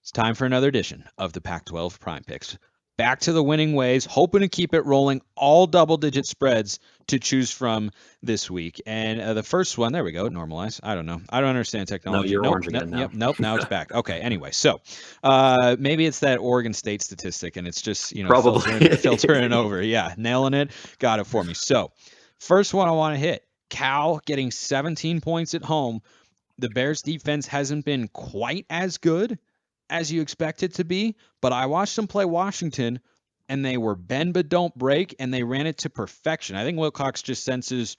It's time for another edition of the Pac-12 Prime Picks. Back to the winning ways, hoping to keep it rolling, all double-digit spreads to choose from this week. And the first one, there we go, normalize. I don't know. I don't understand technology. No, you're orange again now. Nope, now it's back. Okay, anyway, so maybe it's that Oregon State statistic, and it's just, filtering over. Yeah, nailing it. Got it for me. So first one I want to hit, Cal getting 17 points at home. The Bears defense hasn't been quite as good as you expect it to be, but I watched them play Washington, and they were bend but don't break, and they ran it to perfection. I think Wilcox just senses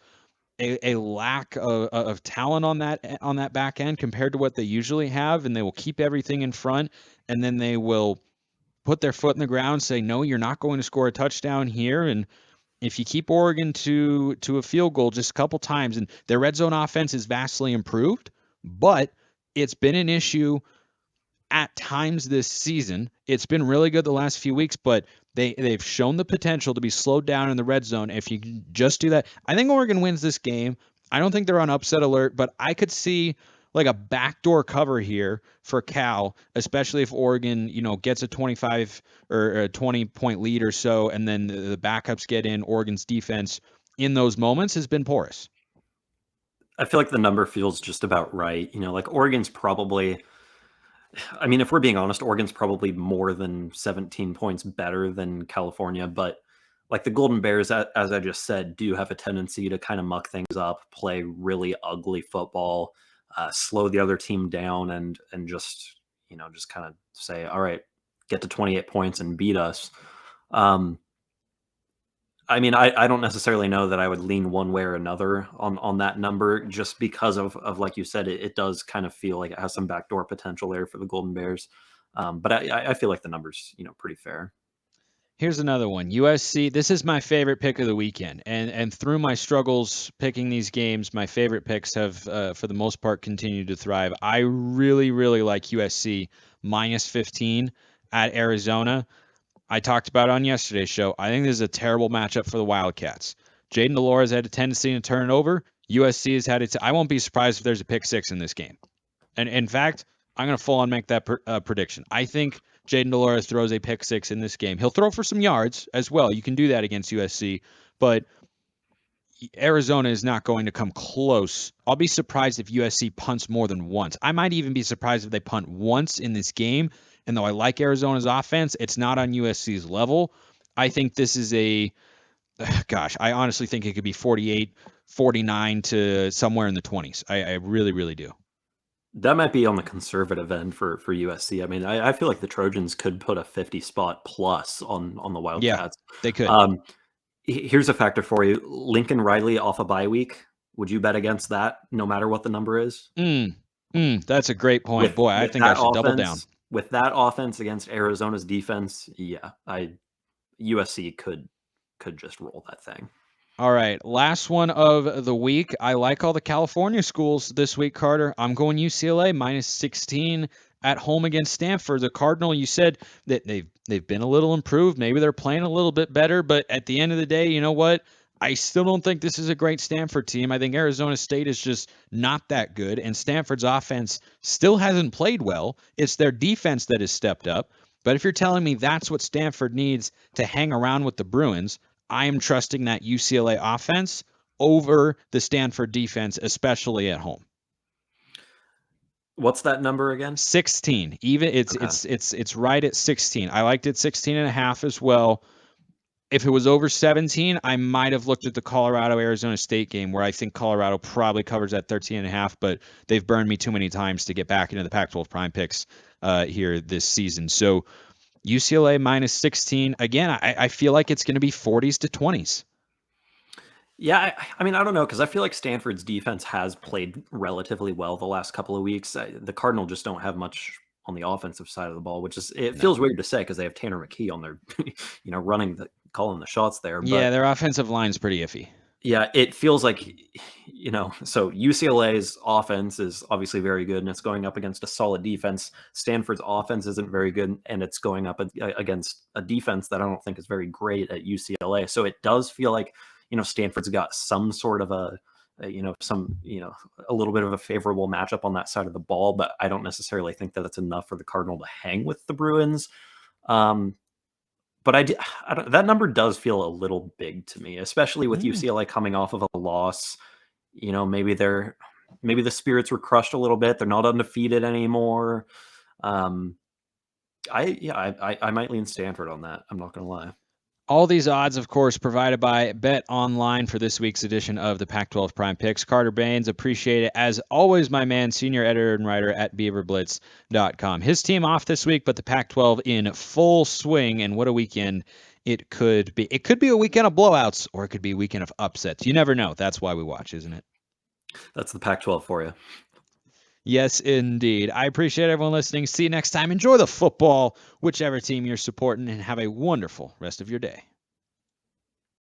a lack of talent on that back end compared to what they usually have, and they will keep everything in front, and then they will put their foot in the ground, say, no, you're not going to score a touchdown here, and if you keep Oregon to a field goal just a couple times, and their red zone offense is vastly improved, but it's been an issue at times this season. It's been really good the last few weeks, but they've shown the potential to be slowed down in the red zone. If you just do that, I think Oregon wins this game. I don't think they're on upset alert, but I could see like a backdoor cover here for Cal, especially if Oregon, gets a 25 or a 20-point lead or so, and then the backups get in. Oregon's defense in those moments has been porous. I feel like the number feels just about right. Like Oregon's probably, if we're being honest, Oregon's probably more than 17 points better than California, but like the Golden Bears, as I just said, do have a tendency to kind of muck things up, play really ugly football, slow the other team down, and just kind of say, all right, get to 28 points and beat us. I don't necessarily know that I would lean one way or another on that number, just because of like you said, it does kind of feel like it has some backdoor potential there for the Golden Bears. But I feel like the number's, pretty fair. Here's another one. USC, this is my favorite pick of the weekend. And through my struggles picking these games, my favorite picks have, for the most part, continued to thrive. I really, really like USC minus 15 at Arizona. I talked about it on yesterday's show. I think this is a terrible matchup for the Wildcats. Jaden Delores had a tendency to turn it over. USC has had it. I won't be surprised if there's a pick six in this game. And in fact, I'm going to full on make that prediction. I think Jaden Delores throws a pick six in this game. He'll throw for some yards as well. You can do that against USC, but Arizona is not going to come close. I'll be surprised if USC punts more than once. I might even be surprised if they punt once in this game. And though I like Arizona's offense, it's not on USC's level. I think this is I honestly think it could be 48, 49 to somewhere in the 20s. I really, really do. That might be on the conservative end for USC. I feel like the Trojans could put a 50 spot plus on the Wildcats. Yeah, they could. Here's a factor for you. Lincoln Riley off a bye week. Would you bet against that no matter what the number is? That's a great point. Boy, I think I should double down. With that offense against Arizona's defense, USC could just roll that thing. All right, last one of the week. I like all the California schools this week, Carter. I'm going UCLA minus 16 at home against Stanford. The Cardinal, you said that they've been a little improved. Maybe they're playing a little bit better, but at the end of the day, you know what? I still don't think this is a great Stanford team. I think Arizona State is just not that good, and Stanford's offense still hasn't played well. It's their defense that has stepped up. But if you're telling me that's what Stanford needs to hang around with the Bruins, I am trusting that UCLA offense over the Stanford defense, especially at home. What's that number again? 16. Even it's right at 16. I liked it 16.5 as well. If it was over 17, I might have looked at the Colorado-Arizona State game, where I think Colorado probably covers that 13.5, but they've burned me too many times to get back into the Pac-12 Prime Picks here this season. So UCLA minus 16. Again, I feel like it's going to be 40s to 20s. Yeah, I don't know, because I feel like Stanford's defense has played relatively well the last couple of weeks. The Cardinal just don't have much on the offensive side of the ball, feels weird to say because they have Tanner McKee on their, calling the shots there. But yeah, their offensive line's pretty iffy. Yeah, it feels like, so UCLA's offense is obviously very good, and it's going up against a solid defense. Stanford's offense isn't very good, and it's going up against a defense that I don't think is very great at UCLA. So it does feel like, Stanford's got some sort of a a little bit of a favorable matchup on that side of the ball, but I don't necessarily think that it's enough for the Cardinal to hang with the Bruins. But that number does feel a little big to me, especially with UCLA coming off of a loss. Maybe the spirits were crushed a little bit. They're not undefeated anymore. I might lean Stanford on that. I'm not going to lie. All these odds, of course, provided by Bet Online for this week's edition of the Pac-12 Prime Picks. Carter Bahns, appreciate it. As always, my man, senior editor and writer at BeaverBlitz.com. His team off this week, but the Pac-12 in full swing, and what a weekend it could be. It could be a weekend of blowouts, or it could be a weekend of upsets. You never know. That's why we watch, isn't it? That's the Pac-12 for you. Yes, indeed. I appreciate everyone listening. See you next time. Enjoy the football, whichever team you're supporting, and have a wonderful rest of your day.